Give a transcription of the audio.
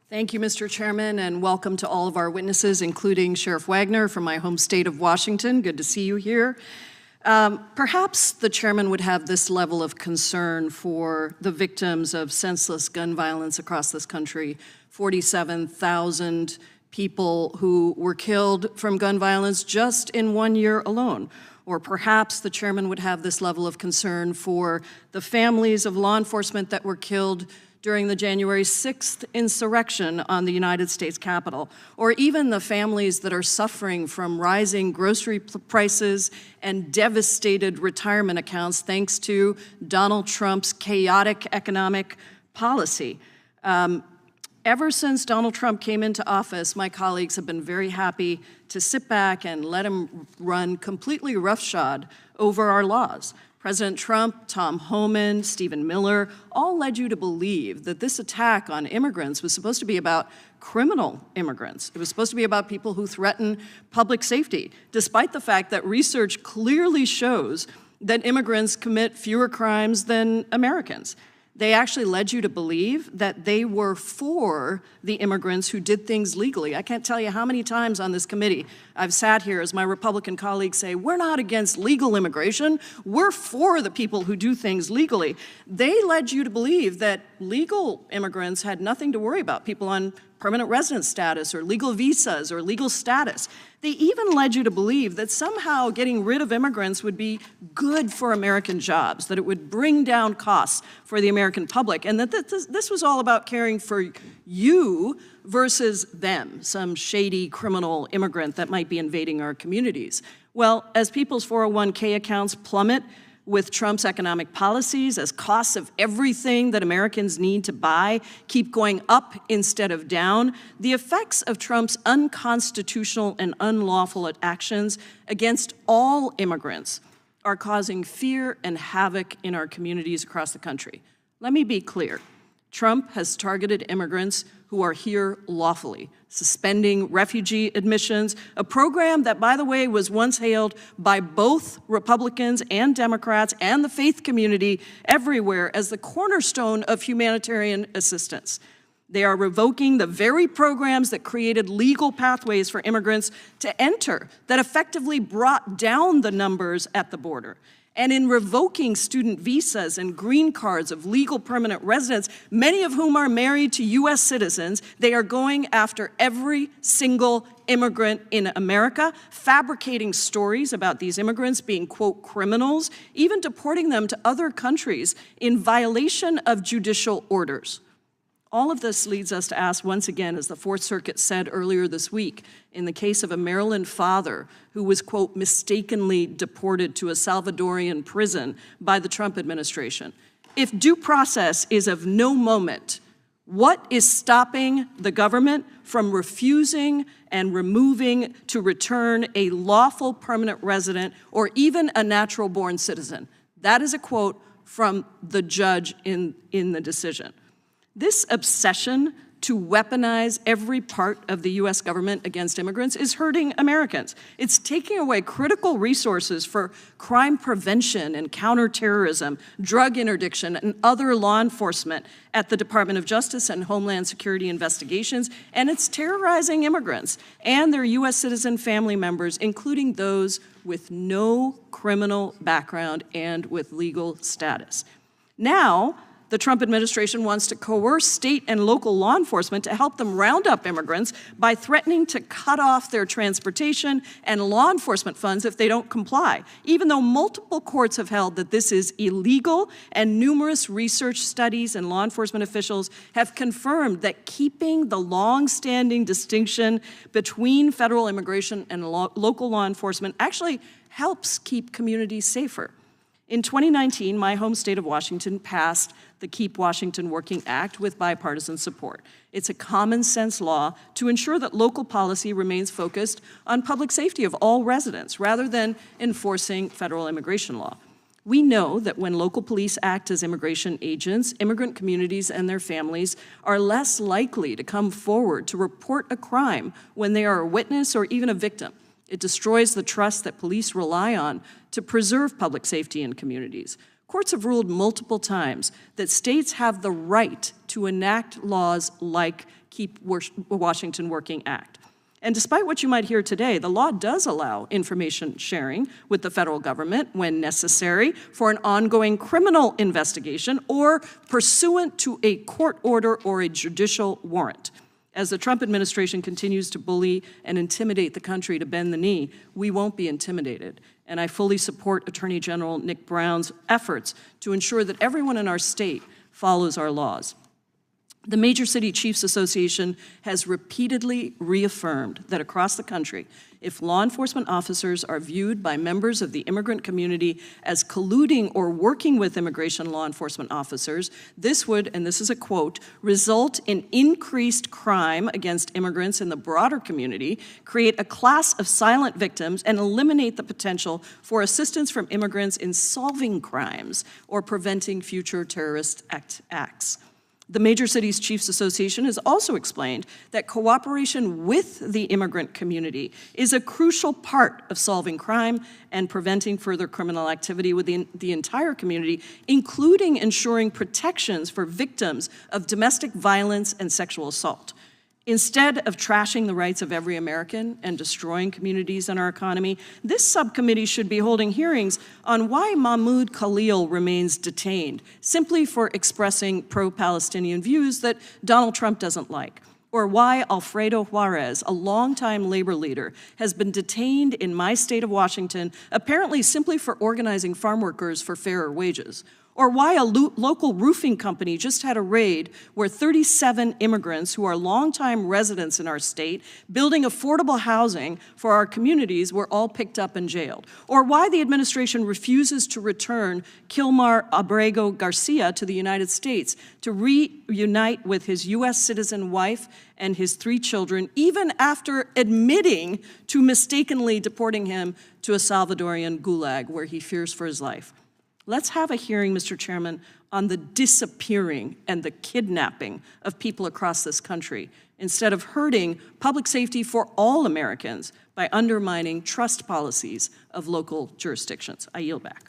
Thank you, Mr. Chairman, and welcome to all of our witnesses, including Sheriff Wagner from my home state of Washington. Good to see you here. Perhaps the chairman would have this level of concern for the victims of senseless gun violence across this country. 47,000 people who were killed from gun violence just in 1 year alone. Or perhaps the chairman would have this level of concern for the families of law enforcement that were killed during the January 6th insurrection on the United States Capitol, or even the families that are suffering from rising grocery prices and devastated retirement accounts thanks to Donald Trump's chaotic economic policy. Ever since Donald Trump came into office, my colleagues have been very happy to sit back and let him run completely roughshod over our laws. President Trump, Tom Homan, Stephen Miller, all led you to believe that this attack on immigrants was supposed to be about criminal immigrants. It was supposed to be about people who threaten public safety, despite the fact that research clearly shows that immigrants commit fewer crimes than Americans. They actually led you to believe that they were for the immigrants who did things legally. I can't tell you how many times on this committee I've sat here as my Republican colleagues say, we're not against legal immigration, we're for the people who do things legally. They led you to believe that legal immigrants had nothing to worry about, people on permanent residence status or legal visas or legal status. They even led you to believe that somehow getting rid of immigrants would be good for American jobs, that it would bring down costs for the American public, and that this was all about caring for you versus them, some shady criminal immigrant that might be invading our communities. Well, as people's 401k accounts plummet with Trump's economic policies, as costs of everything that Americans need to buy keep going up instead of down, the effects of Trump's unconstitutional and unlawful actions against all immigrants are causing fear and havoc in our communities across the country. Let me be clear. Trump has targeted immigrants who are here lawfully, suspending refugee admissions, a program that, by the way, was once hailed by both Republicans and Democrats and the faith community everywhere as the cornerstone of humanitarian assistance. They are revoking the very programs that created legal pathways for immigrants to enter, that effectively brought down the numbers at the border. And in revoking student visas and green cards of legal permanent residents, many of whom are married to U.S. citizens, they are going after every single immigrant in America, fabricating stories about these immigrants being, quote, criminals, even deporting them to other countries in violation of judicial orders. All of this leads us to ask once again, as the Fourth Circuit said earlier this week, in the case of a Maryland father who was, quote, mistakenly deported to a Salvadorian prison by the Trump administration. If due process is of no moment, what is stopping the government from refusing and removing to return a lawful permanent resident or even a natural-born citizen? That is a quote from the judge in the decision. This obsession to weaponize every part of the U.S. government against immigrants is hurting Americans. It's taking away critical resources for crime prevention and counterterrorism, drug interdiction, and other law enforcement at the Department of Justice and Homeland Security investigations, and it's terrorizing immigrants and their U.S. citizen family members, including those with no criminal background and with legal status. Now, the Trump administration wants to coerce state and local law enforcement to help them round up immigrants by threatening to cut off their transportation and law enforcement funds if they don't comply, even though multiple courts have held that this is illegal, and numerous research studies and law enforcement officials have confirmed that keeping the long-standing distinction between federal immigration and local law enforcement actually helps keep communities safer. In 2019, my home state of Washington passed the Keep Washington Working Act with bipartisan support. It's a common sense law to ensure that local policy remains focused on public safety of all residents rather than enforcing federal immigration law. We know that when local police act as immigration agents, immigrant communities and their families are less likely to come forward to report a crime when they are a witness or even a victim. It destroys the trust that police rely on to preserve public safety in communities. Courts have ruled multiple times that states have the right to enact laws like Keep Washington Working Act. And despite what you might hear today, the law does allow information sharing with the federal government when necessary for an ongoing criminal investigation or pursuant to a court order or a judicial warrant. As the Trump administration continues to bully and intimidate the country to bend the knee, we won't be intimidated. And I fully support Attorney General Nick Brown's efforts to ensure that everyone in our state follows our laws. The Major City Chiefs Association has repeatedly reaffirmed that across the country, if law enforcement officers are viewed by members of the immigrant community as colluding or working with immigration law enforcement officers, this would, and this is a quote, result in increased crime against immigrants in the broader community, create a class of silent victims, and eliminate the potential for assistance from immigrants in solving crimes or preventing future terrorist acts. The Major Cities Chiefs Association has also explained that cooperation with the immigrant community is a crucial part of solving crime and preventing further criminal activity within the entire community, including ensuring protections for victims of domestic violence and sexual assault. Instead of trashing the rights of every American and destroying communities in our economy, this subcommittee should be holding hearings on why Mahmoud Khalil remains detained, simply for expressing pro-Palestinian views that Donald Trump doesn't like, or why Alfredo Juarez, a longtime labor leader, has been detained in my state of Washington, apparently simply for organizing farm workers for fairer wages, or why a local roofing company just had a raid where 37 immigrants who are longtime residents in our state building affordable housing for our communities were all picked up and jailed, or why the administration refuses to return Kilmar Abrego Garcia to the United States to reunite with his U.S. citizen wife and his 3 children, even after admitting to mistakenly deporting him to a Salvadorian gulag where he fears for his life. Let's have a hearing, Mr. Chairman, on the disappearing and the kidnapping of people across this country, instead of hurting public safety for all Americans by undermining trust policies of local jurisdictions. I yield back.